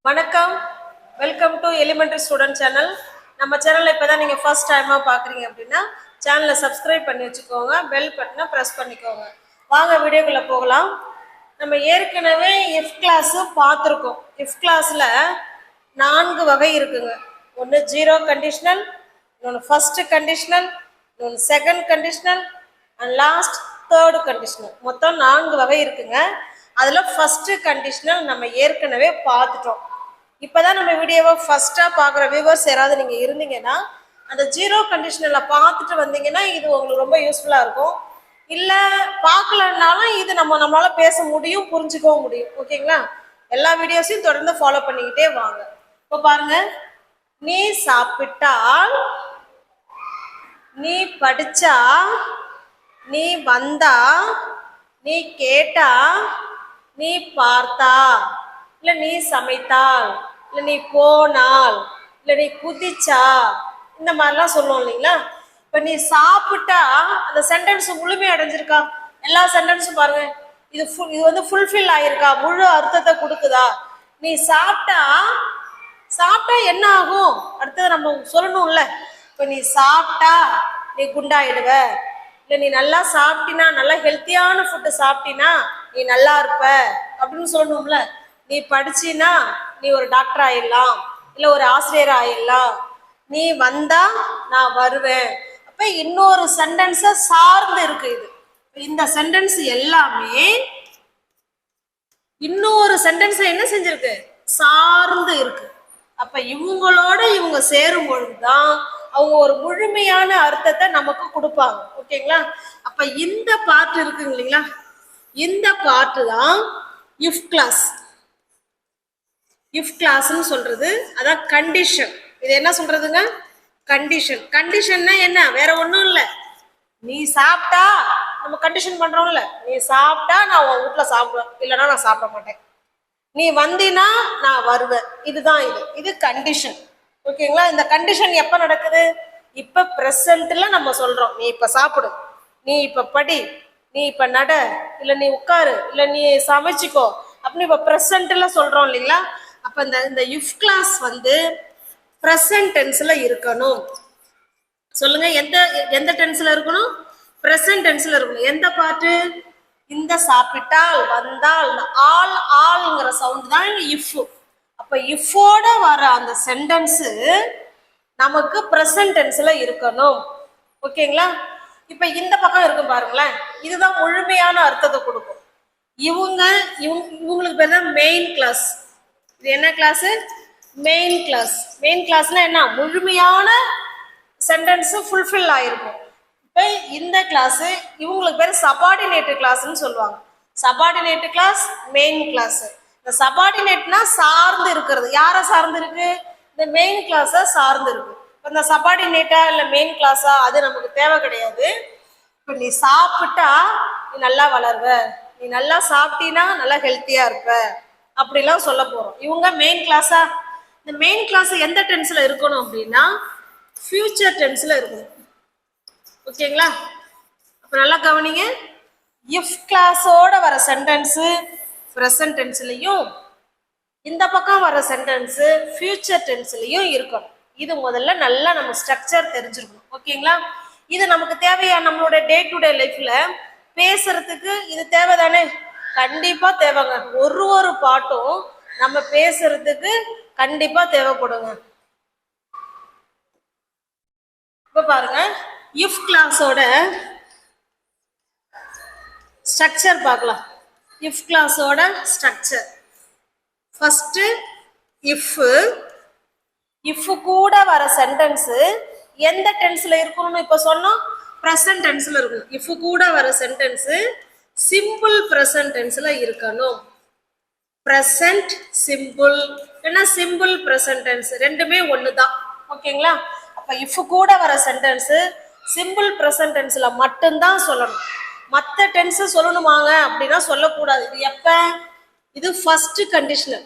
வணக்கம், welcome to elementary student channel. நம்ம சேனலில் இப்போ தான் நீங்கள் ஃபர்ஸ்ட் டைமாக பார்க்குறீங்க அப்படின்னா சேனலை சப்ஸ்கிரைப் பண்ணி வச்சுக்கோங்க, பெல் பட்டனை ப்ரெஸ் பண்ணிக்கோங்க. வாங்க வீடியோக்குள்ளே போகலாம். நம்ம ஏற்கனவே இஃப் கிளாஸு பார்த்துருக்கோம். இஃப் கிளாஸில் 4 வகை இருக்குங்க. ஒன்று ஜீரோ கண்டிஷனல், இன்னொன்று ஃபர்ஸ்ட் கண்டிஷனல், இன்னொன்று second conditional and last third conditional. மொத்தம் 4 வகை இருக்குங்க. அதில் ஃபஸ்ட்டு கண்டிஷனல் நம்ம ஏற்கனவே பார்த்துட்டோம். இப்போ தான் நம்ம வீடியோவை ஃபஸ்ட்டாக பார்க்குற வியூவர்ஸ் யாராவது நீங்கள் இருந்தீங்கன்னா அந்த ஜீரோ கண்டிஷனலில் பார்த்துட்டு வந்தீங்கன்னா இது உங்களுக்கு ரொம்ப யூஸ்ஃபுல்லாக இருக்கும். இல்லை பார்க்கலன்னாலும் இது நம்மளால் பேச முடியும், புரிஞ்சுக்கவும் முடியும். ஓகேங்களா? எல்லா வீடியோஸையும் தொடர்ந்து ஃபாலோ பண்ணிக்கிட்டே வாங்க. இப்போ பாருங்கள், நீ சாப்பிட்டால், நீ படித்தா, நீ வந்தா, நீ கேட்டா, நீ பார்த்தா, இல்லை நீ சமைத்தால், இல்லை நீ போனால், இல்லை நீ குதிச்சா, இந்த மாதிரிலாம் சொல்லுவோம் இல்லைங்களா? இப்போ நீ சாப்பிட்டா அந்த சென்டென்ஸ் முழுமை அடைஞ்சிருக்கா? எல்லா சென்டென்ஸும் பாருங்க, இது வந்து ஃபுல்ஃபில் ஆயிருக்கா? முழு அர்த்தத்தை கொடுக்குதா? நீ சாப்பிட்டா என்ன ஆகும் அடுத்தது நம்ம சொல்லணும்ல. இப்போ நீ சாப்பிட்டா நீ குண்டாயிடுவ, இல்லை நீ நல்லா சாப்பிட்டினா, நல்லா ஹெல்த்தியான ஃபுட்டு சாப்பிட்டினா நீ நல்லா இருப்ப அப்படின்னு சொல்லணும்ல. நீ படிச்சினா நீ ஒரு டாக்டர் ஆயிடலாம், இல்லை ஒரு ஆசிரியர் ஆயிடலாம். நீ வந்தா நான் வருவேன். அப்போ இன்னொரு சென்டென்ஸை சார்ந்து இருக்கு. இது இந்த சென்டென்ஸ் எல்லாமே இன்னொரு சென்டென்ஸை என்ன செஞ்சிருக்கு? சார்ந்து இருக்கு. அப்ப இவங்களோட இவங்க சேரும் பொழுதுதான் அவங்க ஒரு முழுமையான அர்த்தத்தை நமக்கு கொடுப்பாங்க. ஓகேங்களா? அப்ப இந்த பார்ட் இருக்குங்க இல்லைங்களா, இந்த பார்ட் தான் இஃப் கிளாஸ். இஃப் கிளாஸ்ன்னு சொல்றது அதான் கண்டிஷன். இது என்ன சொல்றதுங்க? கண்டிஷன். கண்டிஷன்னா என்ன? வேற ஒன்றும் இல்லை. நீ சாப்பிட்டா நம்ம கண்டிஷன் பண்றோம்ல, நீ சாப்பிட்டா நான் உன் வீட்டுல சாப்பிடுவேன், இல்லைன்னா நான் சாப்பிட மாட்டேன். நீ வந்தினா நான் வருவேன். இதுதான் இது கண்டிஷன். ஓகேங்களா? இந்த கண்டிஷன் எப்ப நடக்குது? இப்ப பிரசன்ட்ல நம்ம சொல்றோம். நீ இப்ப சாப்பிடு, நீ இப்ப படி, நீ இப்ப நட, இல்ல நீ உட்காரு, இல்ல நீ சமைச்சிக்கோ அப்படின்னு இப்ப பிரசன்ட்ல சொல்றோம் இல்லைங்களா? அப்ப இந்த இஃப் கிளாஸ் வந்து பிரசன்ட் டென்ஸ்ல இருக்கணும். சொல்லுங்க, எந்த டென்ஸ்ல இருக்கணும்? பிரசன்ட் டென்ஸ்ல இருக்கணும். எந்த பாட்டு? இந்த சாப்பிட்டால், வந்தால், ஆல்ங்கிற சவுண்ட் தான் இஃப். அப்ப இஃபோட வர அந்த சென்டென்ஸ் நமக்கு பிரசன்ட் டென்ஸ்ல இருக்கணும். ஓகேங்களா? இப்ப இந்த பக்கம் இருக்கும் பாருங்களேன், இதுதான் முழுமையான அர்த்தத்தை கொடுக்கும். இவங்களுக்கு பேர் தான் மெயின் கிளாஸ். இது என்ன கிளாஸ்? Main clause. மெயின் கிளாஸ்னா என்ன? முழுமையான சென்டென்ஸ் ஃபுல்ஃபில் ஆயிருக்கும். இப்போ இந்த கிளாஸ் இவங்களுக்கு பேர் சபார்டினேட் கிளாஸ்ன்னு சொல்லுவாங்க. Subordinate clause, main clause. இந்த சபார்டினேட்னா சார்ந்து இருக்கிறது. யாரை சார்ந்து இருக்கு? இந்த மெயின் கிளாஸை சார்ந்து இருக்கு. இப்போ இந்த சபார்டினேட்டா இல்லை மெயின் கிளாஸா அது நமக்கு தேவை கிடையாது. இப்போ நீ சாப்பிட்டா நீ நல்லா வளர்வ, நீ நல்லா சாப்பிட்டீன்னா நல்லா ஹெல்த்தியா இருப்ப அப்படிலாம் சொல்ல போறோம். இவங்க மெயின் கிளாஸா? இந்த மெயின் கிளாஸ் எந்த டென்ஸ்ல இருக்கணும் அப்படின்னா ஃபியூச்சர் டென்ஸ்ல இருக்கணும். ஓகேங்களா? அப்ப நல்லா கவனிங்க. இஃப் கிளாஸோட வர சென்டென்ஸ் பிரசன்ட் டென்ஸ்லயும், இந்த பக்கம் வர சென்டென்ஸ் ஃபியூச்சர் டென்ஸ்லயும் இருக்கணும். இது முதல்ல நல்லா நம்ம ஸ்ட்ரக்சர் தெரிஞ்சிருக்கணும். ஓகேங்களா? இது நமக்கு தேவையா? நம்மளோட டே டு டே லைஃப்ல பேசுறதுக்கு இது தேவைதானே? கண்டிப்பா தேவைங்க. ஒரு பாட்டும் நம்ம பேசுறதுக்கு கண்டிப்பா தேவைப்படுங்க. இப்ப பாருங்க, இஃப் கிளாஸோட ஸ்ட்ரக்சர் பார்க்கலாம். இஃப் கிளாஸோட ஸ்ட்ரக்சர் ஃபர்ஸ்ட் இஃப் கூட வர சென்டென்ஸ் எந்த டென்ஸ்ல இருக்கணும்னு இப்ப சொன்னோம்? பிரசன்ட் டென்ஸ்ல இருக்கணும். இஃப் கூட வர சென்டென்ஸ் சிம்பிள் பிரசன்ட் டென்ஸ்ல இருக்கணும். பிரசன்ட் சிம்பிள் ஏன்னா சிம்பிள் பிரசன்ட் டென்ஸ் ரெண்டுமே ஒண்ணுதான். ஓகேங்களா? அப்ப இஃப் கூட வர சென்டென்ஸ் சிம்பிள் பிரசன்ட் டென்ஸ்ல மட்டும்தான் சொல்லணும். மற்ற டென்ஸ் சொல்லணுமாங்க அப்படின்னா சொல்லக்கூடாது. இது எப்ப? இது ஃபர்ஸ்ட் கண்டிஷனல்.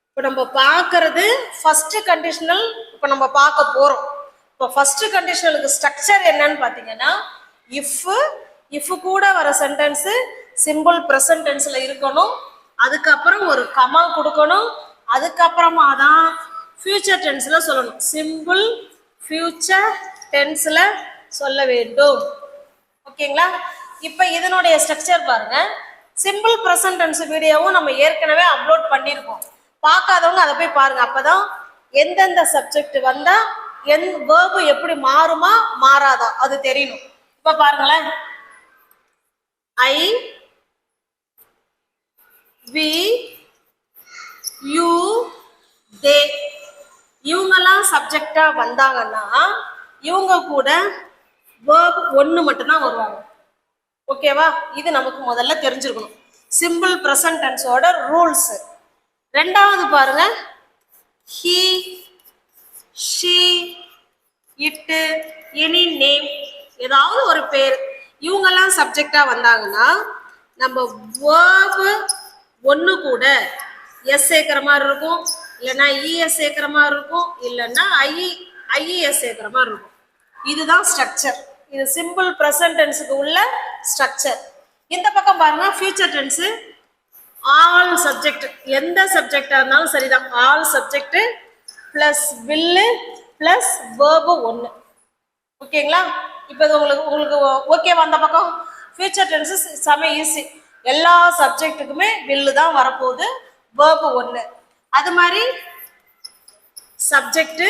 இப்போ நம்ம பார்க்கறது ஃபர்ஸ்ட் கண்டிஷனல். இப்போ நம்ம பார்க்க போறோம். இப்போ ஃபர்ஸ்ட் கண்டிஷனலுக்கு ஸ்ட்ரக்சர் என்னன்னு பார்த்தீங்கன்னா இஃப் கூட வர சென்டென்ஸ் சிம்பிள் பிரசன்ட் டென்ஸ்ல இருக்கணும். அதுக்கப்புறம் ஒரு கமா கொடுக்கணும். அதுக்கப்புறமா தான் ஃபியூச்சர் டென்ஸில் சொல்லணும். சிம்பிள் ஃபியூச்சர் டென்ஸில் சொல்ல வேண்டும். ஓகேங்களா? இப்போ இதனுடைய ஸ்ட்ரக்சர் பாருங்க. சிம்பிள் ப்ரெசன்ட் டென்ஸ் வீடியோவும் நம்ம ஏற்கனவே அப்லோட் பண்ணியிருக்கோம். பார்க்காதவங்க அதை போய் பாருங்க. அப்போதான் எந்தெந்த சப்ஜெக்ட் வந்தால் வேர்பு எப்படி மாறுமா மாறாதா அது தெரியணும். இப்போ பாருங்களேன், ஐ, வி, யூ, தே இவங்கெல்லாம் சப்ஜெக்டா வந்தாங்கன்னா இவங்க கூட வேர்ப் ஒன்று மட்டும்தான் வருவாங்க. ஓகேவா? இது நமக்கு முதல்ல தெரிஞ்சிருக்கணும். சிம்பிள் ப்ரெசன்ட் டென்ஸோட ரூல்ஸ். ரெண்டாவது பாருங்க, he, she, it, any name, ஏதாவது ஒரு பேர் இவங்கெல்லாம் சப்ஜெக்டா வந்தாங்கன்னா நம்ம வேர்பு ஒன்று கூட எஸ் சேர்க்கிற மாதிரி இருக்கும், இல்லைன்னா இஎஸ் சேர்க்கிற மாதிரி இருக்கும், இல்லைன்னா ஐஇஎஸ் சேர்க்கிற மாதிரி இருக்கும். இதுதான் ஸ்ட்ரக்சர். இது சிம்பிள் ப்ரெசன்ட் டென்ஸுக்கு உள்ள ஸ்ட்ரக்சர். இந்த பக்கம் பாருங்க, ஃபியூச்சர் டென்ஸு ஆல் சப்ஜெக்ட், எந்த சப்ஜெக்டா இருந்தாலும் சரிதான், ஆல் சப்ஜெக்ட் பிளஸ் வில்லு பிளஸ் வேர்பு ஒன்று. ஓகேங்களா? இப்போ இது உங்களுக்கு ஓகேவா? அந்த பக்கம் ஃபியூச்சர் டென்ஸு செம ஈஸி. எல்லா சப்ஜெக்ட்டுக்குமே வில்லு தான் வரப்போகுது, வேர்பு ஒன்று. அது மாதிரி சப்ஜெக்ட்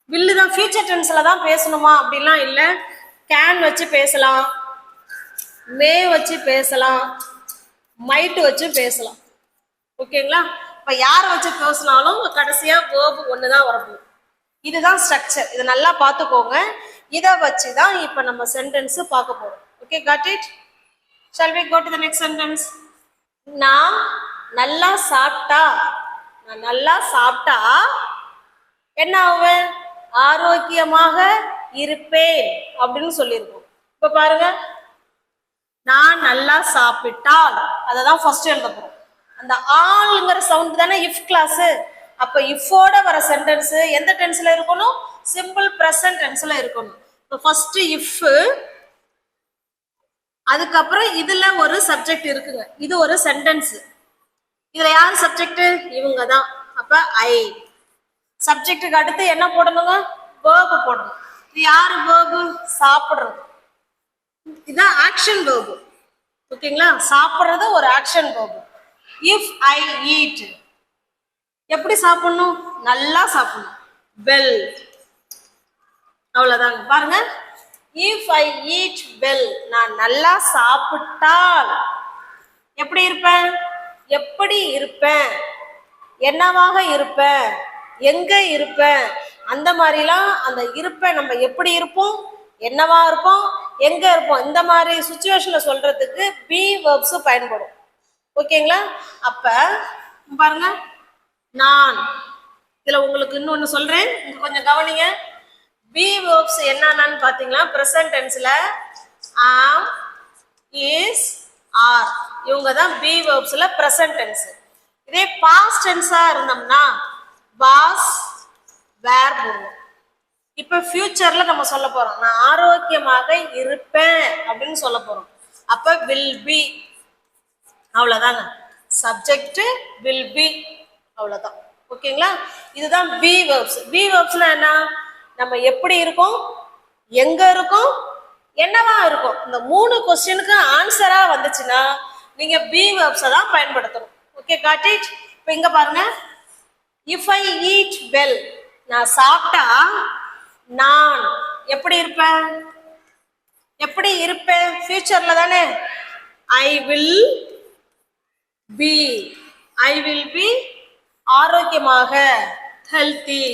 வில்லு தான். ஃபியூச்சர் டென்ஸில் தான் பேசணுமா அப்படிலாம் இல்லை. கேன் வச்சு பேசலாம், மே வச்சு பேசலாம், மைட்டு வச்சு பேசலாம். ஓகேங்களா? இப்போ யாரை வச்சு பேசினாலும் கடைசியாக வேர்பு ஒன்று தான் வரப்போகுது. இதுதான் ஸ்ட்ரக்சர். இதை நல்லா பார்த்துக்கோங்க. இதை வச்சு தான் இப்போ நம்ம சென்டென்ஸு பார்க்க போகிறோம். Okay, got it? Shall we go to the next sentence? நான் நல்லா சாப்பிட்டா, நான் நல்லா சாப்பிட்டா என்ன ஆவேன்? ஆரோக்கியமாக இருப்பேன் அப்படின்னு சொல்லியிருக்கோம். இப்போ பாருங்க, நான் நல்லா சாப்பிட்டால் அதை தான் ஃபர்ஸ்ட் எழுத போகிறோம். அந்த ஆளுங்கிற சவுண்ட் தானே இஃப் கிளாஸு. அப்போ இஃபோட வர சென்டென்ஸு எந்த டென்ஸில் இருக்கணும்? சிம்பிள் ப்ரெசன்ட் டென்ஸில் இருக்கணும். இப்போ ஃபர்ஸ்ட் இஃப், அதுக்கப்புறம் இதுல ஒரு சப்ஜெக்ட் இருக்குங்க, இது ஒரு சென்டென்ஸ். இதுல யார் சப்ஜெக்ட்? இவங்க தான். அப்ப ஐ. சப்ஜெக்டுக்கு அடுத்து என்ன போடணுங்க? வேர்பு போடணும். இது யாரு வேர்பு? சாப்பிடுறது. இதுதான் ஆக்ஷன் வேர்பு. ஓகேங்களா? சாப்பிடுறது ஒரு action verb. If I eat, எப்படி சாப்பிடணும்? நல்லா சாப்பிடணும், வெல். அவ்வளவுதாங்க. பாருங்க, இஃப் ஐ ஈட் வெல், நான் நல்லா சாப்பிட்டால் எப்படி இருப்பேன்? எப்படி இருப்பேன்? என்னவாக இருப்பேன்? எங்க இருப்பேன்? அந்த மாதிரிலாம் அந்த இருப்பேன் நம்ம எப்படி இருப்போம், என்னவா இருப்போம், எங்க இருப்போம், இந்த மாதிரி சுச்சுவேஷன்ல சொல்றதுக்கு பி வேர்ப்ஸ் பயன்படும். ஓகேங்களா? அப்ப பாருங்க, நான் இதுல உங்களுக்கு இன்னொன்னு சொல்றேன், கொஞ்சம் கவனிங்க. பி வேர்ப்ஸ் என்னன்னு பாத்தீங்களா? பிரசன்ட் டென்ஸ்ல ஆம், இஸ், ஆர் இவங்க தான் பி வேர்ப்ஸ்ல பிரசன்ட் டென்ஸ். இதே பாஸ்ட் டென்ஸா இருந்தோம்னா வாஸ், வேர் போடுவோம். இப்ப ஃபியூச்சர்ல நம்ம சொல்ல போறோம், நான் ஆரோக்கியமாக இருப்பேன் அப்படின்னு சொல்ல போறோம். அப்ப வில் பி. அவ்வளவுதாங்க. சப்ஜெக்ட் வில் பி, அவ்வளவுதான். ஓகேங்களா? இதுதான் பி வேர்ப்ஸ். பி வேர்ப்ஸ்னா என்ன? நம்ம எப்படி இருக்கோம், எங்க இருக்கோம், என்னவா இருக்கும், இந்த 3 கொஸ்டினுக்கு ஆன்சரா வந்துச்சுன்னா நீங்க பி வேர்ப்ஸை தான் பயன்படுத்தணும். Okay, got it? இப்போ இங்க பாருங்க, இஃப் ஐ ஈட் வெல், நான் சாப்பிட்டா நான் எப்படி இருப்பேன்? எப்படி இருப்பேன்? ஃபியூச்சர்ல தானே. I will be, I will be ஆரோக்கியமாக, healthy.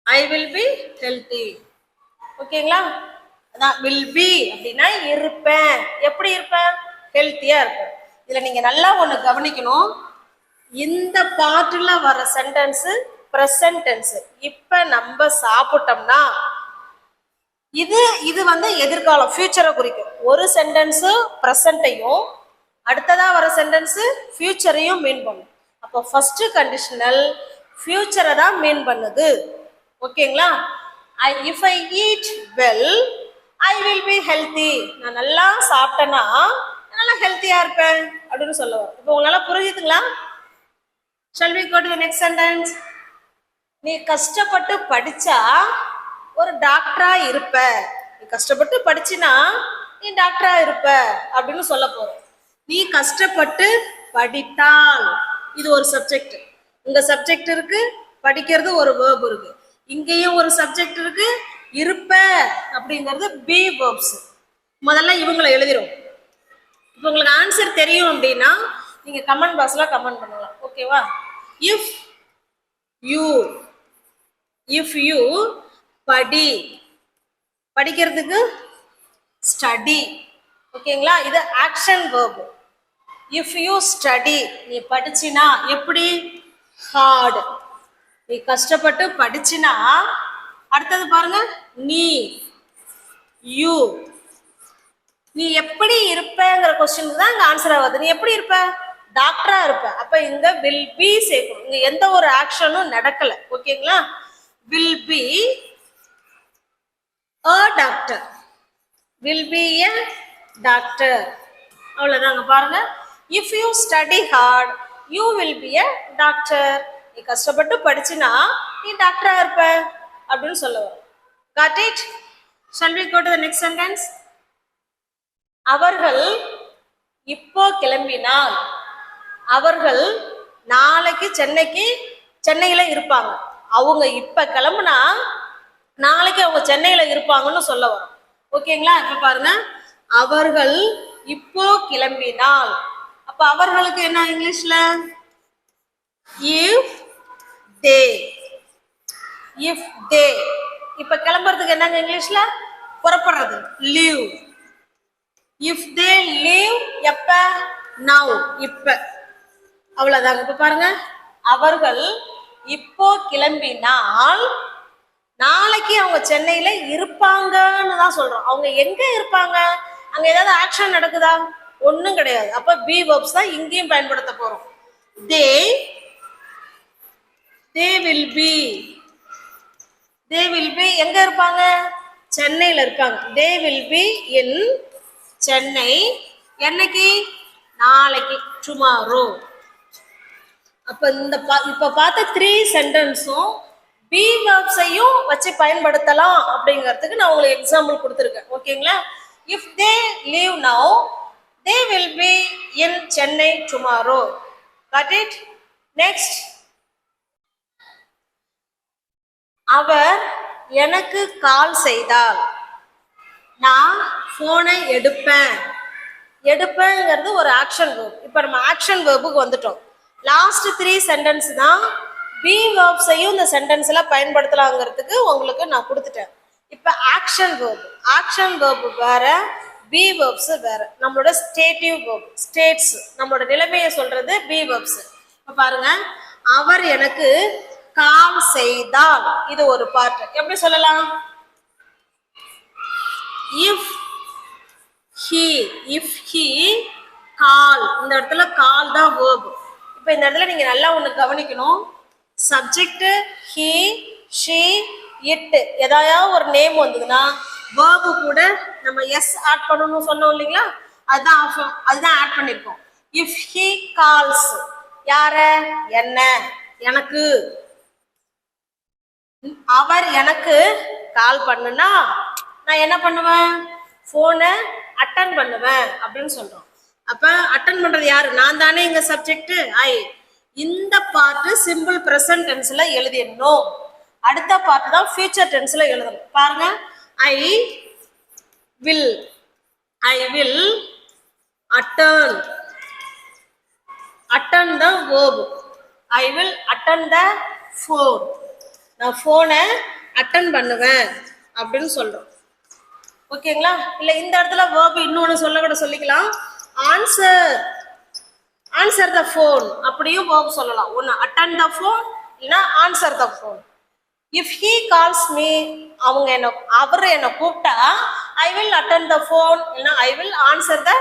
I will be healthy. ஓகேங்களா? அதான் வில் பி அப்படின்னா இருப்பேன். எப்படி இருப்பேன்? ஹெல்த்தியா இருப்பேன். இதுல நீங்க நல்லா ஒண்ணு கவனிக்கணும். இந்த பாட்டுல வர சென்டென்ஸ் பிரசன்ட் டென்ஸ். இப்ப நம்ம சாப்பிட்டோம்னா இது வந்து எதிர்காலம், ஃபியூச்சரை குறிக்கும். ஒரு சென்டென்ஸ் பிரசன்ட்டையும் அடுத்ததா வர சென்டென்ஸ் ஃபியூச்சரையும் மீன் பண்ணும். அப்போ ஃபர்ஸ்ட் கண்டிஷனல் ஃபியூச்சரை தான் மீன் பண்ணுது. ஓகேங்களா? If I eat well I will be healthy. நான் நல்லா சாப்பிட்டேன்னா நல்லா ஹெல்த்தியா இருப்பேன் அப்படின்னு சொல்ல வரும். இப்போ உங்களால புரியுதுங்களா? Shall we go to the next sentence? நீ கஷ்டப்பட்டு படிச்சா ஒரு டாக்டரா இருப்ப. நீ கஷ்டப்பட்டு படிச்சினா நீ டாக்டரா இருப்ப அப்படின்னு சொல்ல போறோம். நீ கஷ்டப்பட்டு படித்தால் இது ஒரு சப்ஜெக்ட். உங்க சப்ஜெக்ட் இருக்கு, படிக்கிறது ஒரு வேர்ப் இருக்கு. இங்கேயும் ஒரு சப்ஜெக்ட் இருக்கு, இருப்ப அப்படிங்கிறது பி வேர்ப்ஸ். முதல்ல இவங்களை எழுதிரும். இப்போ உங்களுக்கு ஆன்சர் தெரியும் அப்படின்னா நீங்க கமெண்ட் பாக்ஸ்ல கமெண்ட் பண்ணலாம். ஓகேவா? இஃப் யூ படி, படிக்கிறதுக்கு ஸ்டடி. ஓகேங்களா? இது action verb. If you study, நீ படிச்சினா எப்படி? ஹார்ட். நீ கஷ்டப்பட்டு படிச்சினா அடுத்தது பாருங்க, நீ யூ. நீ எப்படி இருப்பங்கிற கொஸ்டின் தான் இங்க ஆன்சர் ஆகுது. நீ எப்படி இருப்ப? டாக்டரா இருப்ப. அப்ப இங்க வில் பி சேர்க்கணும். இங்க எந்த ஒரு ஆக்ஷனும் நடக்கல. ஓகேங்களா? Will be a doctor. Will be a doctor. அவ்வளவுதாங்க. பாருங்க, if you study hard you will be a doctor. நீ கஷ்டப்பட்டு படிச்சினா நீ டாக்டரா இருப்ப அப்படின்னு சொல்லுவாங்க. Got it? Shall we go to the next sentence? அவர்கள் இப்போ கிளம்பினால், அவர்கள் நாளைக்கு சென்னையில இருப்பாங்க. அவங்க இப்ப கிளம்புனா நாளைக்கு அவங்க சென்னையில இருப்பாங்கன்னு சொல்ல வரும். ஓகேங்களா? இப்ப பாருங்க, அவர்கள் இப்போ கிளம்பினால். அப்ப அவர்களுக்கு என்ன இங்கிலீஷ்ல? If they. இப்ப கிளம்புறதுக்கு என்னங்க இங்கிலீஷ்ல? புறப்படுறது, லீவ். இஃப் தே லீவ் எப்ப? நவ், இப்ப. அவ்வளவுதாங்க. இப்ப பாருங்க, அவர்கள் இப்போ கிளம்பினால் நாளைக்கு அவங்க சென்னையில இருப்பாங்கன்னு தான் சொல்றோம். அவங்க எங்க இருப்பாங்க? அங்க ஏதாவது ஆக்ஷன் நடக்குதா? ஒண்ணும் கிடையாது. அப்ப பி வெர்ப்ஸ் தான் இங்கேயும் பயன்படுத்த போறோம். தே வில் பி எங்க இருப்பாங்க? சென்னையில இருப்பாங்க. தே வில் பி இன் சென்னை. என்னைக்கு? நாளைக்கு, டுமாரோ. அப்ப இப்ப பார்த்த 3 சென்டென்ஸும் பி வெர்ப்ஸையும் வச்சு பயன்படுத்தலாம் அப்படிங்கிறதுக்கு நான் உங்களுக்கு எக்ஸாம்பிள் கொடுத்துருக்கேன். ஓகேங்களா? If they leave now they will be in Chennai tomorrow. Got it? Next, அவர் எனக்கு கால் செய்தால் நான் போனை எடுப்பேங்கிறது ஒரு ஆக்ஷன் வேர்ப். இப்ப நம்ம ஆக்ஷன் வேர்புக்கு வந்துட்டோம். லாஸ்ட் 3 சென்டென்ஸ் தான் பி வேர்ப்ஸையும் இந்த சென்டென்ஸ்ல பயன்படுத்தலாங்கிறதுக்கு உங்களுக்கு நான் கொடுத்துட்டேன். இப்ப ஆக்ஷன் வேர்ப் வேற, பி வேர்ப்ஸ் வேற. நம்மளோட ஸ்டேட்டிவ் வேர்ப், ஸ்டேட்ஸ், நம்மளோட நிலைமையை சொல்றது பி வேர்ப்ஸ். இப்ப பாருங்க, அவர் எனக்கு கால் செய்தால் இது ஒரு பார்ட். எப்படி சொல்லலாம்? If he call. இந்த இடத்துல கால் தான் வேர்ப். இப்ப இந்த இடத்துல நீங்க நல்லா ஒண்ணு கவனிக்கணும். சப்ஜெக்ட் ஹி, ஷி, இட், ஏதாவது ஒரு நேம் வந்ததுன்னா வேர்பு கூட நம்ம எஸ் ஆட் பண்ணணும்னு சொன்னோம் இல்லைங்களா? அதுதான் ஆட் பண்ணிருக்கோம். இஃப் ஹி கால்ஸ், யார? என்ன, எனக்கு. அவர் எனக்கு கால் பண்ணுனா நான் என்ன பண்ணுவேன்? போனை அட்டன் பண்ணுவேன் அப்படின்னு சொல்றோம். அப்ப அட்டன் பண்றது யாரு? நான் தானே இங்க சப்ஜெக்ட். இந்த பார்ட் சிம்பிள் பிரசன்ட் டென்ஸ்ல எழுதிடணும். அடுத்த பார்ட் தான் ஃபியூச்சர் டென்ஸ்ல எழுதணும். பாருங்க, ஐ will attend the verb. I will attend the phone. நான் போனை அட்டன் பண்ணுவேன் அப்படின்னு சொல்றோம். ஓகேங்களா? இல்ல இந்த இடத்துல வேர்ப் இன்னொன்னு சொல்லிக்கலாம். ஆன்சர் த ஃபோன் அப்படியும் வேர்ப் சொல்லலாம். ஒன்னு அட்டன் த ஃபோன், இல்லைன்னா answer the phone. If he calls me, அவர் என்ன கூப்பிட்டா I will attend the phone, இல்லைன்னா I will answer the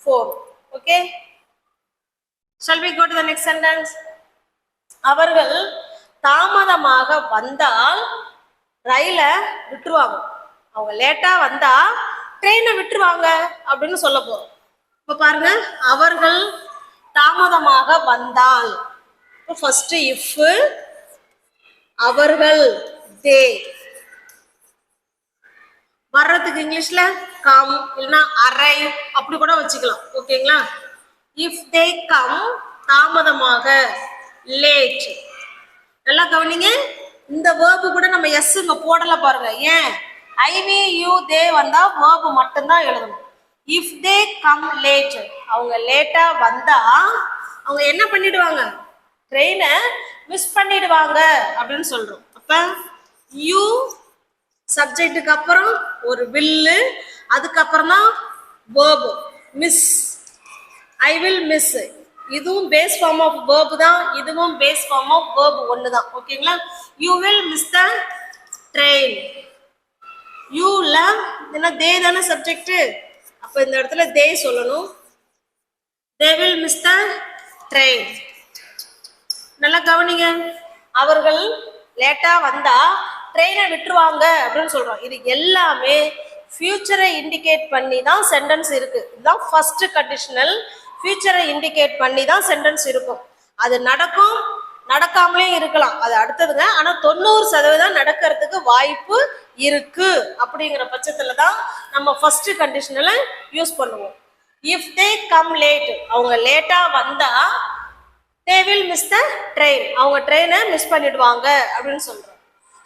phone. Okay? Shall we go to the next sentence? அவர்கள் தாமதமாக வந்தால் ரயில விட்டுருவாங்க. அவங்க லேட்டா வந்தா ட்ரெயினை விட்டுருவாங்க அப்படின்னு சொல்ல போறோம். இப்ப பாருங்க, அவர்கள் தாமதமாக வந்தால். ஃபர்ஸ்ட் இஃப், அவர்கள் தே. வர்றதுக்கு இங்கிலீஷ்ல கம் இல்லைன்னா அரைவ் அப்படி கூட வச்சுக்கலாம். ஓகேங்களா? இஃப் தே கம் தாமதமாக, லேட். நல்லா கவனிங்க. இந்த வேர்பு கூட நம்ம எஸ் இங்க போடல பாருங்க. ஏன்? ஐவி யூ தே வந்தா வேர்பு மட்டும்தான் எழுதணும். இஃப் தே கம் லேட், அவங்க லேட்டா வந்தா அவங்க என்ன பண்ணிடுவாங்க? ட்ரெயினை மிஸ் பண்ணிடுவாங்க அப்படின்னு சொல்றோம். அப்ப யூ சப்ஜெக்டுக்கு அப்புறம் ஒரு வில்லு, அதுக்கப்புறம் தான் verb. Miss, I will miss. இதுவும் பேஸ் ஃபார்ம் ஆஃப் வேர்பு தான், இதுவும் பேஸ் ஃபார்ம் ஆஃப் வேர்பு ஒன்று தான். ஓகேங்களா? You will miss the train. யூல என்ன தே தானே சப்ஜெக்ட், அப்ப இந்த இடத்துல தே சொல்லணும். They will miss the train. நல்லா கவனிங்க. அவர்கள் லேட்டா வந்தா ட்ரெயினை விட்டுருவாங்க அப்படின்னு சொல்றோம். இது எல்லாமே ஃபியூச்சரை இண்டிகேட் பண்ணி தான் சென்டென்ஸ் இருக்கு. இதுதான் ஃபர்ஸ்ட் கண்டிஷனல். ஃபியூச்சரை இண்டிகேட் பண்ணி தான் சென்டென்ஸ் இருக்கும். அது நடக்கும், நடக்காமலே இருக்கலாம், அது அடுத்ததுங்க. ஆனா 90% நடக்கிறதுக்கு வாய்ப்பு இருக்கு. அப்படிங்கிற பட்சத்துல தான் நம்ம ஃபர்ஸ்ட் கண்டிஷனலை யூஸ் பண்ணுவோம். இஃப் தே கம் லேட், அவங்க லேட்டா வந்தா they will miss the train, அவங்க ட்ரெயினை மிஸ் பண்ணிடுவாங்க அப்படின்னு சொல்றோம்.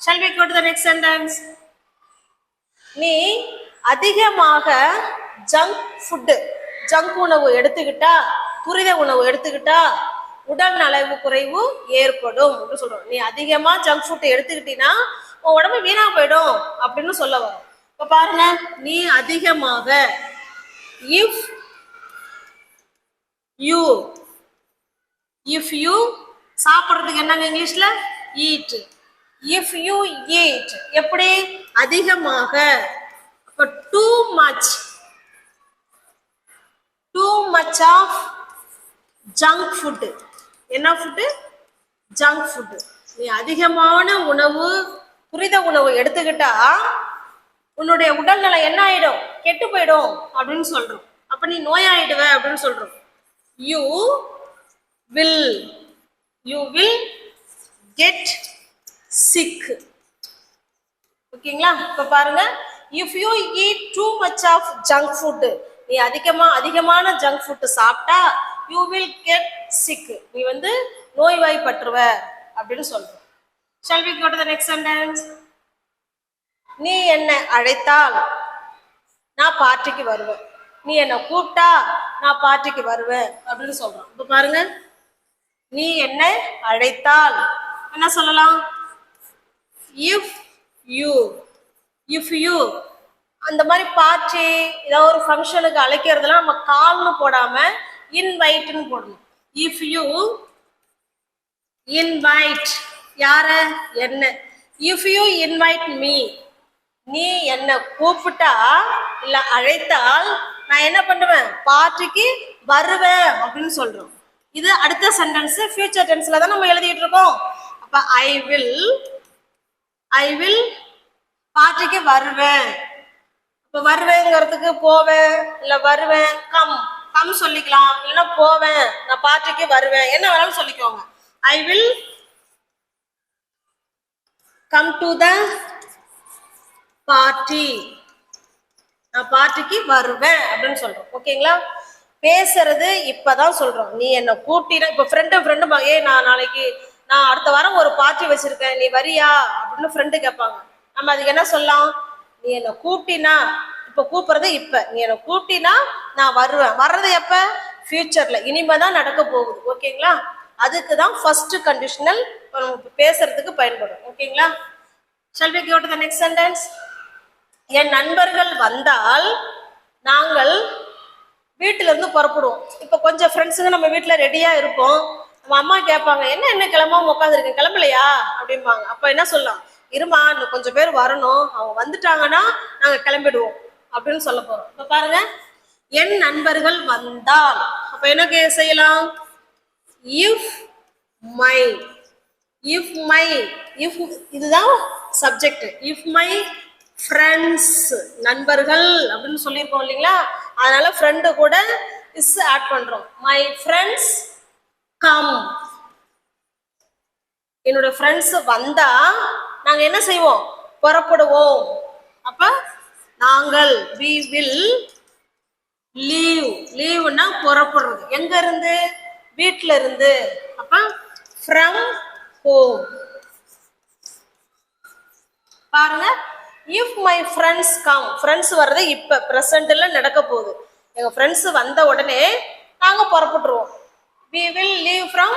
Shall we go to the next sentence? நீ அதிகமாக ஜங்க் ஃபுட்டு, ஜங்க் உணவு எடுத்துக்கிட்டா, துரித உணவு எடுத்துக்கிட்டா உடல் நலவு குறைவு ஏற்படும் அப்படின்னு சொல்றோம். நீ அதிகமா ஜங்க் ஃபுட் எடுத்துக்கிட்டீங்கன்னா உன் உடம்பு வீணா போயிடும் அப்படின்னு சொல்ல வரும். இப்ப பாருங்க, நீ அதிகமாக, இஃப் யூ, இஃப் யூ சாப்பிட்றதுக்கு என்னங்க இங்கிலீஷ்ல? ஈட். இஃப் யூ ஈட் எப்படி? அதிகமாக. அப்ப too much, too much of junk food. என்ன ஃபுட்டு? Junk food. நீ அதிகமான உணவு, துரித உணவு எடுத்துக்கிட்டா உன்னுடைய உடல்நலை என்ன ஆயிடும்? கெட்டு போயிடும் அப்படின்னு சொல்றோம். அப்ப நீ நோயாயிடுவ அப்படின்னு சொல்றோம். You will, you will get sick. ஓகேங்களா? இப்ப பாருங்க, if you eat too much of junk food, நீ அதிகமான ஜங்க் ஃபுட் சாப்பிட்டா you will get sick, நீ வந்து நோய்வாய்ப்பட்டுருவ அப்படின்னு சொல்றோம். Shall we go to the next sentence? நீ என்னை அழைத்தால் நான் பார்ட்டிக்கு வருவேன். நீ என்னை கூப்பிட்டா நான் பார்ட்டிக்கு வருவேன் அப்படின்னு சொல்றோம். இப்ப பாருங்க, நீ என்னை அழைத்தால் என்ன சொல்லலாம்? If you, if you. அந்த மாதிரி பார்ட்டி, ஏதாவது ஒரு ஃபங்க்ஷனுக்கு அழைக்கிறதுலாம் நம்ம கால்னு போடாம இன்வைட்னு போடணும். இஃப் யூ இன்வைட், யார? என்ன. இஃப் யூ இன்வைட் மீ, நீ என்னை கூப்பிட்டா இல்ல அழைத்தால் நான் என்ன பண்ணுவேன்? பார்ட்டிக்கு வருவேன் அப்படின்னு சொல்றோம். இது அடுத்த சென்டென்ஸ், ஃபியூச்சர் டென்ஸ்ல தான் நம்ம எழுதிட்டு இருக்கோம். அப்ப ஐ வில் பார்ட்டிக்கு வருவேன். இப்ப வருவேங்கிறதுக்கு போவேன் இல்ல வருவேன், கம் சொல்லிக்கலாம், இல்லைன்னா போவேன், நான் பார்ட்டிக்கு வருவேன், என்ன வேணாலும் சொல்லிக்கோங்க. I will come to the party, நான் பார்ட்டிக்கு வருவேன் அப்படின்னு சொல்றோம். ஓகேங்களா? பேசுறது இப்பதான் சொல்றோம். நீ என்ன கூட்டினா, இப்ப ஃப்ரெண்டு நான் அடுத்த வாரம் ஒரு பார்ட்டி வச்சிருக்கேன், நீ வரியா அப்படின்னு ஃப்ரெண்டு கேட்பாங்க. நம்ம அதுக்கு என்ன சொல்லலாம்? நீ என்ன கூப்பிட்டினா, இப்ப கூப்பிடுறது இப்ப, நீ என்ன கூப்பிட்டினா நான் வருவேன். வர்றது எப்ப? ஃபியூச்சர்ல, இனிமேதான் நடக்க போகுது. ஓகேங்களா? அதுக்குதான் ஃபர்ஸ்ட் கண்டிஷனல் பேசுறதுக்கு பயன்படும். ஓகேங்களா? Shall we go to the next sentence? என் நண்பர்கள் வந்தால் நாங்கள் வீட்டுல இருந்து புறப்படுவோம். இப்ப கொஞ்சம் ஃப்ரெண்ட்ஸுங்க நம்ம வீட்டுல ரெடியா இருப்போம். நம்ம அம்மா கேட்பாங்க, என்ன கிளம்பாம உட்காந்துருக்கேன், கிளம்பலையா அப்படிம்பாங்க. அப்ப என்ன சொல்லலாம்? இருமா, இன்னும் கொஞ்சம் பேர் வரணும், அவங்க வந்துட்டாங்கன்னா நாங்க கிளம்பிடுவோம் அப்படின்னு சொல்ல போறோம். இப்ப பாருங்க, என் நண்பர்கள் வந்தால் அப்ப என்ன செய்யலாம்? இஃப் மை, இதுதான் சப்ஜெக்ட். இஃப் மை ஃப்ரெண்ட்ஸ், நண்பர்கள் அப்படின்னு சொல்லியிருக்கோம் இல்லைங்களா? அதனால ஃப்ரெண்டு கூட இஸ் ஆட் பண்றோம். My friends come. என்னோட ஃப்ரெண்ட்ஸ் வந்தா நாங்க என்ன செய்வோம்? புறப்படுவோம். அப்ப நாங்கள் we will leave. லீவ்னா புறப்படுறது. எங்க இருந்து? வீட்ல இருந்து. அப்ப from home. பாருங்க, if my friends come. Friends வர்றது இப்ப பிரசன்ட்ல நடக்க போகுது. எங்க ஃப்ரெண்ட்ஸ் வந்த உடனே நாங்க புறப்பட்டுருவோம். we will leave from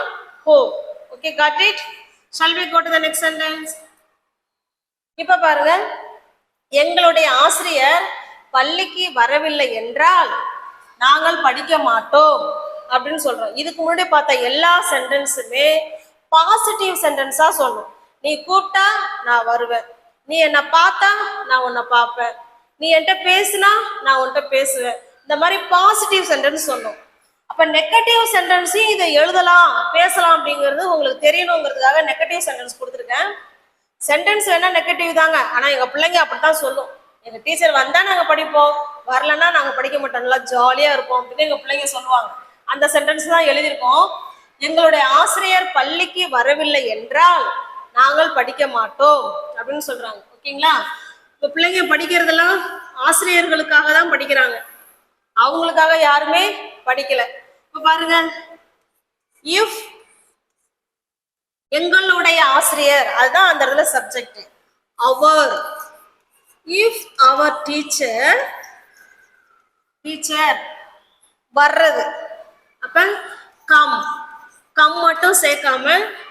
home. Okay, got it? Shall we go to the next sentence? இப்ப பாருங்க, எங்களுடைய ஆசிரியர் பள்ளிக்கு வரவில்லை என்றால் நாங்கள் படிக்க மாட்டோம் அப்படின்னு சொல்றோம். இதுக்கு முன்னாடி பார்த்த எல்லா சென்டென்ஸுமே பாசிட்டிவ் சென்டென்ஸா சொல்லணும். நீ கூப்பிட்டா நான் வருவேன், நீ என்னை பார்த்தா நான் உன்னை பார்ப்பேன், நீ என்கிட்ட பேசுனா நான் உன்கிட்ட பேசுவேன். இந்த மாதிரி பாசிட்டிவ் சென்டென்ஸ் சொல்லணும். அப்ப நெகட்டிவ் சென்டென்ஸையும் இதை எழுதலாம் பேசலாம் அப்படிங்கிறது உங்களுக்கு தெரியணுங்கிறதுக்காக நெகட்டிவ் சென்டென்ஸ் கொடுத்துருக்கேன். சென்டென்ஸ் வேணா நெகட்டிவ் தாங்க, ஆனா எங்க பிள்ளைங்க அப்படித்தான் சொல்லும். எங்க டீச்சர் வந்தா நாங்க படிப்போம், வரலன்னா நாங்க படிக்க மாட்டோம், நல்லா ஜாலியா இருப்போம் அப்படின்னு எங்க பிள்ளைங்க சொல்லுவாங்க. அந்த சென்டென்ஸ் தான் எழுதியிருக்கோம். எங்களுடைய ஆசிரியர் பள்ளிக்கு வரவில்லை என்றால் நாங்கள் படிக்க மாட்டோம் அப்படின்னு சொல்றாங்க. ஓகேங்களா? இப்ப பிள்ளைங்க படிக்கிறதெல்லாம் ஆசிரியர்களுக்காக தான் படிக்கிறாங்க, அவங்களுக்காக யாருமே படிக்கல. இப்ப பாருங்க, இஃப் எங்களுடைய ஆசிரியர், அதுதான் அந்த இடத்துல சப்ஜெக்ட். அவர். இஃப் அவர் டீச்சர் வர்றது. அப்ப கம். கம் மட்டும் சேர்க்காம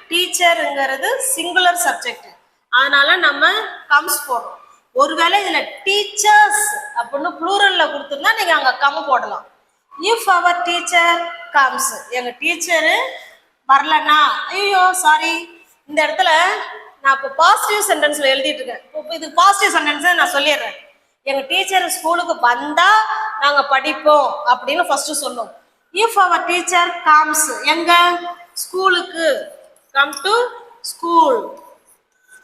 டீச்சருங்கிறது சிங்குலர் சப்ஜெக்ட், அதனால நம்ம கம்ஸ் போடுறோம். ஒருவேளை இதுல டீச்சர்ஸ் அப்படின்னு ப்ளூரல்ல கொடுத்துருந்தா நீங்க அங்க கம் போடலாம். இஃப் அவர் டீச்சர் கம்ஸ், எங்க டீச்சரு வரலன்னா, ஐயோ சாரி, இந்த இடத்துல நான் இப்போ பாசிட்டிவ் சென்டென்ஸ்ல எழுதிட்டு இருக்கேன். இப்போ இது பாசிட்டிவ் சென்டென்ஸ் நான் சொல்லிடுறேன். எங்க டீச்சர் ஸ்கூலுக்கு வந்தா நாங்க படிப்போம் அப்படின்னு ஃபர்ஸ்ட் சொன்னோம். இஃப் அவர் டீச்சர் கம்ஸ், எங்க ஸ்கூலுக்கு, கம் டு ஸ்கூல்.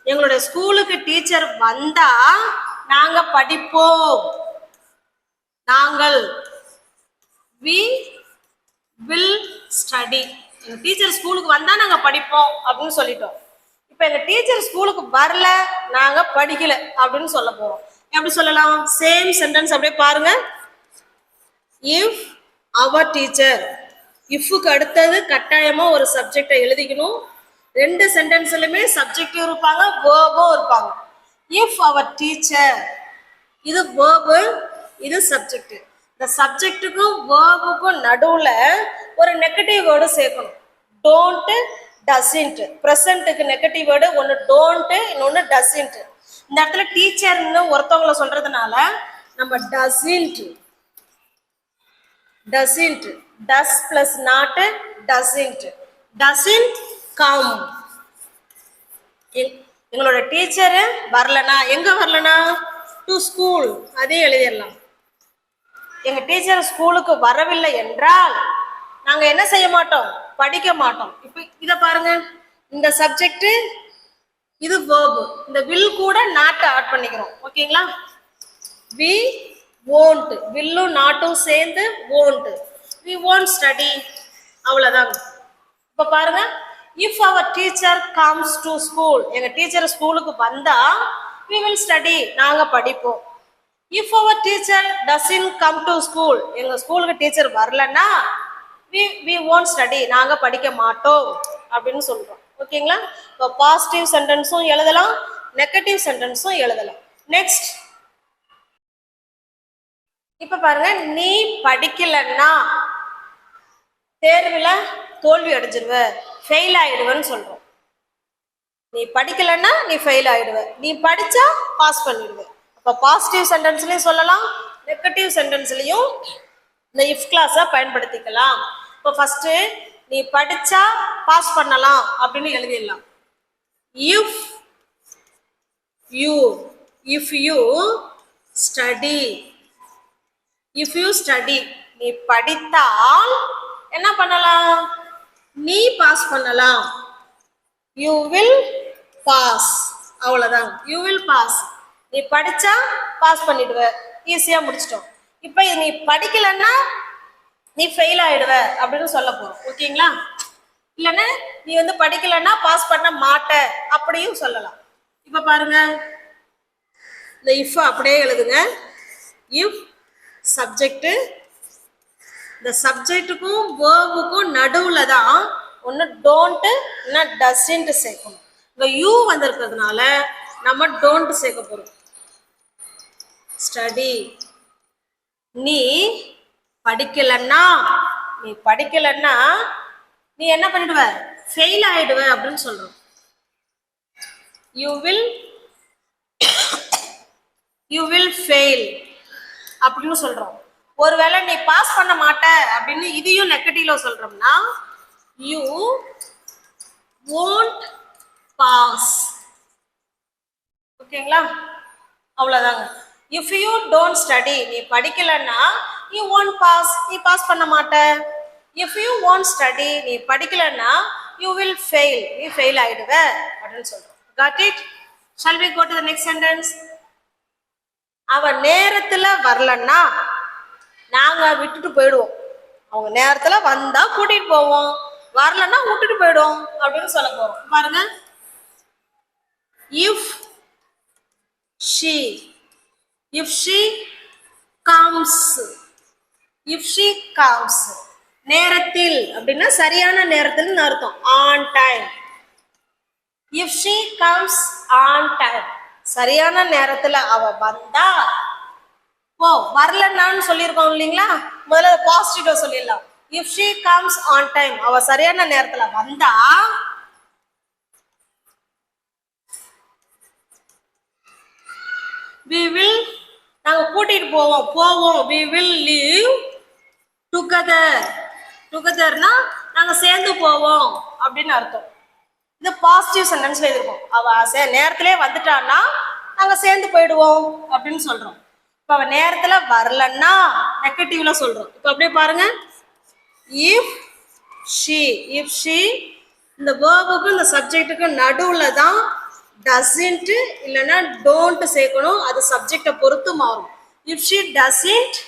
எங்களுடைய ஸ்கூலுக்கு டீச்சர் வந்தா நாங்க படிப்போம். நாங்கள் we will study. எங்க டீச்சர் ஸ்கூலுக்கு வந்தா நாங்க படிப்போம் அப்படின்னு சொல்லிட்டோம். இப்ப எங்க டீச்சர் ஸ்கூலுக்கு வரல, நாங்க படிக்கல அப்படின்னு சொல்ல போறோம். எப்படி சொல்லலாம்? சேம் சென்டென்ஸ் அப்படியே பாருங்க. இஃப் அவர் டீச்சர், இஃப்க்கு அடுத்தது கட்டாயமா ஒரு சப்ஜெக்டை எழுதிக்கணும். ரெண்டு சென்டென்ஸ்லயுமே சப்ஜெக்டிவ் இருப்பாங்க, வேர்பும் இருப்பாங்க. இஃப் அவர் டீச்சர், இது வேர்பு, இது சப்ஜெக்ட். இந்த சப்ஜெக்டுக்கும் வேர்புக்கும் நடுவுல ஒரு நெகட்டிவ் வேர்டு சேர்க்கணும். Don't, doesn't. ப்ரெசன்ட்டுக்கு நெகட்டிவ் வேர்டு ஒன்று டோன்ட், இன்னொன்று டசன்ட். இந்த இடத்துல டீச்சர்னு ஒருத்தவங்களை சொல்றதுனால நம்ம doesn't, does plus not doesn't come. எங்களோட டீச்சர் வரலனா, எங்க வரலனா? To school. அதே எழுதிடலாம். எங்க டீச்சர் ஸ்கூலுக்கு வரவில்லை என்றால் நாங்க என்ன செய்ய மாட்டோம்? படிக்க மாட்டோம். இப்ப இத பாருங்க, இந்த சப்ஜெக்ட், இது verb. இந்த will கூட not ஆட் பண்ணிக்கிறோம். ஓகேங்களா? we won't, will நாட்டும் சேர்ந்து won't, we won't study. அவ்வளவுதான். இப்ப பாருங்க, if our teacher comes to school, எங்க டீச்சர் ஸ்கூலுக்கு வந்தா we will study, நாங்க படிப்போம். if our teacher doesn't come to school, எங்க ஸ்கூலுக்கு டீச்சர் வரலன்னா we won't study, நாங்க படிக்க மாட்டோம் அப்படின்னு சொல்றோம். ஓகேங்களா? இப்போ பாசிட்டிவ் சென்டென்ஸும் எழுதலாம், நெகட்டிவ் சென்டென்ஸும் எழுதலாம். நெக்ஸ்ட், இப்ப பாருங்க, நீ படிக்கலன்னா தேர்வுல தோல்வி அடைஞ்சிருவ, ஃபெயில் ஆயிடுவேன்னு சொல்றோம். நீ படிக்கலன்னா நீ ஃபெயில் ஆயிடுவ, நீ படிச்சா பாஸ் பண்ணிடுவ. அப்ப பாசிட்டிவ் சென்டென்ஸ்லயும் சொல்லலாம், நெகட்டிவ் சென்டென்ஸ்லயும் இந்த இஃப் கிளாஸை பயன்படுத்திக்கலாம். இப்போ ஃபர்ஸ்ட், நீ படிச்சா பாஸ் பண்ணலாம் அப்படின்னு எழுதிடலாம். இஃப் யூ ஸ்டடி, நீ படித்தால் என்ன பண்ணலாம்? நீ பாஸ் பண்ணலாம். You will pass. அவ்வளவுதான், யூ வில் பாஸ். நீ படிச்சா பாஸ் பண்ணிடுவ, ஈஸியா முடிச்சிட்டோம். இப்ப நீ படிக்கலன்னா நீ ஃபெயில் ஆயிடுவ அப்படின்னு சொல்ல போறோம். ஓகேங்களா? இல்லைன்னா நீ வந்து படிக்கலைன்னா பாஸ் பண்ண மாட்ட அப்படியும் சொல்லலாம். இப்ப பாருங்க, இந்த இஃப் அப்படியே எழுதுங்க. இஃப் சப்ஜெக்ட், இந்த சப்ஜெக்டுக்கும் வேர்புக்கும் நடுவுல தான் ஒன்று டோன்ட்டு இல்லைன்னா டஸ்ன்ட்டு சேர்க்கணும். இந்த யூ வந்திருக்கிறதுனால நம்ம டோன்ட் சேர்க்க போறோம். ஸ்டடி, நீ படிக்கலன்னா, நீ படிக்கலன்னா நீ என்ன பண்ணிடுவ, ஃபெயில் ஆயிடுவ அப்படின்னு சொல்றோம். யூ வில் ஃபெயில் அப்படின்னு சொல்றோம். ஒருவேளை நீ பாஸ் பண்ண மாட்ட அப்படின்னு இதையும் நெகட்டிவ்ல சொல்றோம்னா யூ won't pass. ஓகேங்களா? அவ்வளவுதாங்க. இஃப் யூ டோன்ட் ஸ்டடி, நீ படிக்கலன்னா யூ won't pass, நீ பாஸ் பண்ண மாட்ட. இஃப் யூ won't ஸ்டடி, நீ படிக்கலன்னா யூ வில் ஃபெயில், நீ ஃபெயில் ஆயிடுவ அப்படின்னு சொல்றோம். Got it? Shall we go to the next sentence? அவன் நேரத்துல வரலன்னா நாங்க விட்டுட்டு போயிடுவோம். அவங்க நேரத்துல வந்தா கூட்டிட்டு போவோம், வரலன்னா விட்டுட்டு போயிடுவோம் அப்படின்னு சொல்ல போறோம். பாருங்க, இஃப் she comes, நேரத்தில் அப்படின்னா சரியான நேரத்தில் அர்த்தம், on time. If she comes on time, சரியான நேரத்துல அவ வந்தா, ஓ வரலன்னான்னு சொல்லியிருக்கோம் இல்லைங்களா, முதல்ல பாசிட்டிவா சொல்லிடலாம். If she comes on time, அவ சரியான நேரத்துல வந்தா we will, நாங்க கூட்டிட்டு போவோம். we will live டுகெதர்னா நாங்க சேர்ந்து போவோம் அப்படின்னு அர்த்தம். இது பாசிட்டிவ் சென்டென்ஸ்ல இருக்கும். அவ நேரத்திலே வந்துட்டான்னா நாங்க சேர்ந்து போயிடுவோம் அப்படின்னு சொல்றோம். இப்ப அவ நேரத்துல வரலன்னா நெகட்டிவ்ல சொல்றோம். இப்ப அப்படியே பாருங்க, இஃப் ஷி இந்த வேர்புக்கும் இந்த சப்ஜெக்டுக்கும் நடுவுல தான் டசன்ட் இல்லைன்னா டோன்ட் சேர்க்கணும். அது சப்ஜெக்டை பொறுத்து மாறும். இஃப் ஷி டசன்ட்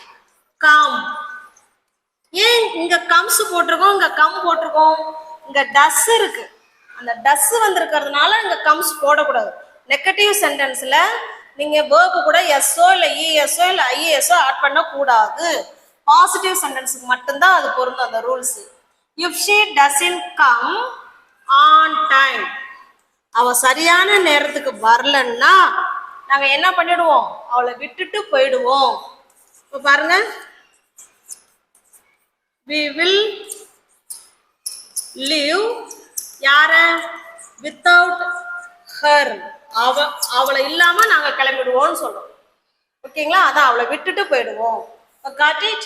கம், ஏன் இங்க கம்ஸ் போட்டிருக்கோம், இங்க கம் போட்டிருக்கோம், இங்க டஸ் இருக்கு, அந்த டஸ் வந்திருக்கிறதுனால இங்க கம்ஸ் போடக்கூடாது. நெகட்டிவ் சென்டென்ஸ்ல நீங்க வேர்பு கூட எஸ்ஓ இல்ல இஎஸ்ஓ இல்ல ஐஎஸ்ஓ ஆட் பண்ண கூடாது. பாசிட்டிவ் சென்டென்ஸுக்கு மட்டும்தான் அது பொருந்தும் அந்த rules. If she doesn't come on time, அவ சரியான நேரத்துக்கு வரலன்னா நாங்க என்ன பண்ணிடுவோம், அவளை விட்டுட்டு போயிடுவோம். இப்ப பாருங்க, we will live யார, without her, அவளை இல்லாம நாங்க கிளம்பிடுவோம்னு சொல்றோம். ஓகேங்களா? அதான் அவளை விட்டுட்டு போயிடுவோம். got it?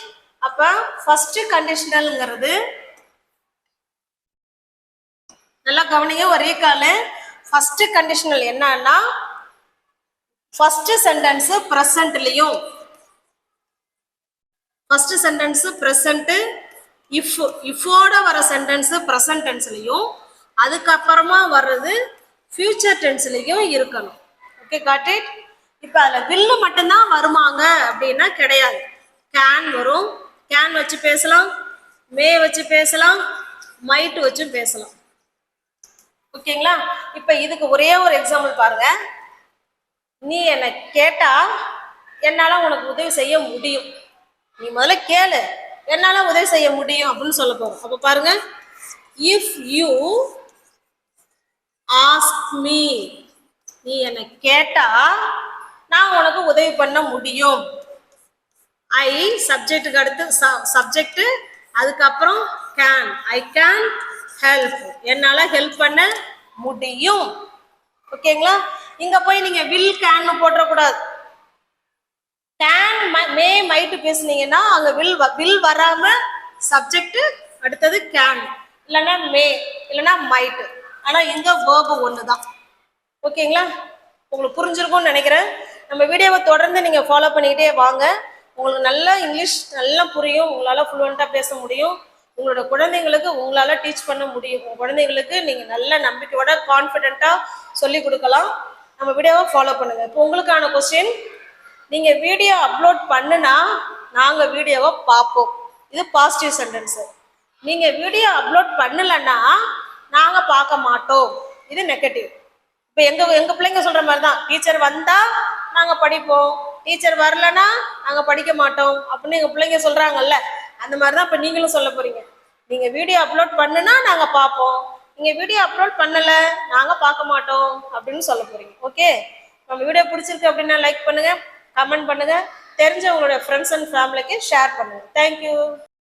அப்ப ஃபர்ஸ்ட் கண்டிஷனல்ங்கிறது நல்லா கவனிங்க, ஒரே கால. ஃபர்ஸ்ட் கண்டிஷனல் என்னன்னா, ஃபர்ஸ்ட் சென்டென்ஸ் பிரசன்ட்லயும், ஃபர்ஸ்ட் சென்டென்ஸ் பிரசன்ட், இஃபோட வர சென்டென்ஸ் பிரசன்ட் டென்ஸ்லயும், அதுக்கப்புறமா வர்றது ஃபியூச்சர் டென்ஸ்லயும் இருக்கணும். Okay, got it? இப்போ அதில் வில்லு மட்டும்தான் வருமாங்க அப்படின்னா கிடையாது. கேன் வரும், கேன் வச்சு பேசலாம், மே வச்சு பேசலாம், மைட் வச்சு பேசலாம். ஓகேங்களா? இப்போ இதுக்கு ஒரே ஒரு எக்ஸாம்பிள் பாருங்க. நீ என்னை கேட்டா என்னால உனக்கு உதவி செய்ய முடியும், நீ முதல்ல கேளு, என்னால உதவி செய்ய முடியும் அப்படின்னு சொல்ல போறோம். அப்ப பாருங்க, இஃப் யூ ஆஸ்க் மீ, நீ என்னை கேட்டா நான் உனக்கு உதவி பண்ண முடியும். ஐ சப்ஜெக்டுக்கு அடுத்து சப்ஜெக்ட், அதுக்கப்புறம் கேன், ஐ கேன் ஹெல்ப், என்னால ஹெல்ப் பண்ண முடியும். ஓகேங்களா? இங்க போய் நீங்க வில் கேன் போட்டக்கூடாது. கேன் மே மைட்டு பேசுனீங்கன்னா அங்க வில் வராம சப்ஜெக்ட் அடுத்தது கேன், இல்லைன்னா மே, இல்லைன்னா மைட்டு. ஆனா இங்க வேர்பு ஒண்ணுதான். ஓகேங்களா? உங்களுக்கு புரிஞ்சிருக்கும்னு நினைக்கிறேன். நம்ம வீடியோவை தொடர்ந்து நீங்க ஃபாலோ பண்ணிக்கிட்டே வாங்க. உங்களுக்கு நல்லா இங்கிலீஷ் நல்லா புரியும், உங்களால ஃப்ளூவெண்டா பேச முடியும். உங்களோட குழந்தைங்களுக்கு உங்களால டீச் பண்ண முடியும். உங்க குழந்தைங்களுக்கு நீங்க நல்ல நம்பிக்கையோட கான்ஃபிடென்ட்டா சொல்லி கொடுக்கலாம். நம்ம வீடியோவை ஃபாலோ பண்ணுங்க. இப்போ உங்களுக்கான கொஸ்டின், நீங்க வீடியோ அப்லோட் பண்ணுனா நாங்க வீடியோவை பார்ப்போம். இது பாசிட்டிவ் சென்டென்ஸு. நீங்கள் வீடியோ அப்லோட் பண்ணலைன்னா நாங்கள் பார்க்க மாட்டோம், இது நெகட்டிவ். இப்போ எங்கள் பிள்ளைங்க சொல்கிற மாதிரி தான், டீச்சர் வந்தால் நாங்கள் படிப்போம், டீச்சர் வரலன்னா நாங்கள் படிக்க மாட்டோம் அப்படின்னு எங்கள் பிள்ளைங்க சொல்கிறாங்கல்ல, அந்த மாதிரி தான் இப்போ நீங்களும் சொல்ல போகிறீங்க. நீங்கள் வீடியோ அப்லோட் பண்ணுனா நாங்கள் பார்ப்போம், நீங்கள் வீடியோ அப்லோட் பண்ணலை நாங்கள் பார்க்க மாட்டோம் அப்படின்னு சொல்ல போகிறீங்க. ஓகே, நம்ம வீடியோ பிடிச்சிருக்கு அப்படின்னா லைக் பண்ணுங்கள், கமெண்ட் பண்ணுங்கள், தெரிஞ்ச உங்களோட ஃப்ரெண்ட்ஸ் அண்ட் ஃபேமிலிக்கு ஷேர் பண்ணுங்கள். தேங்க்யூ.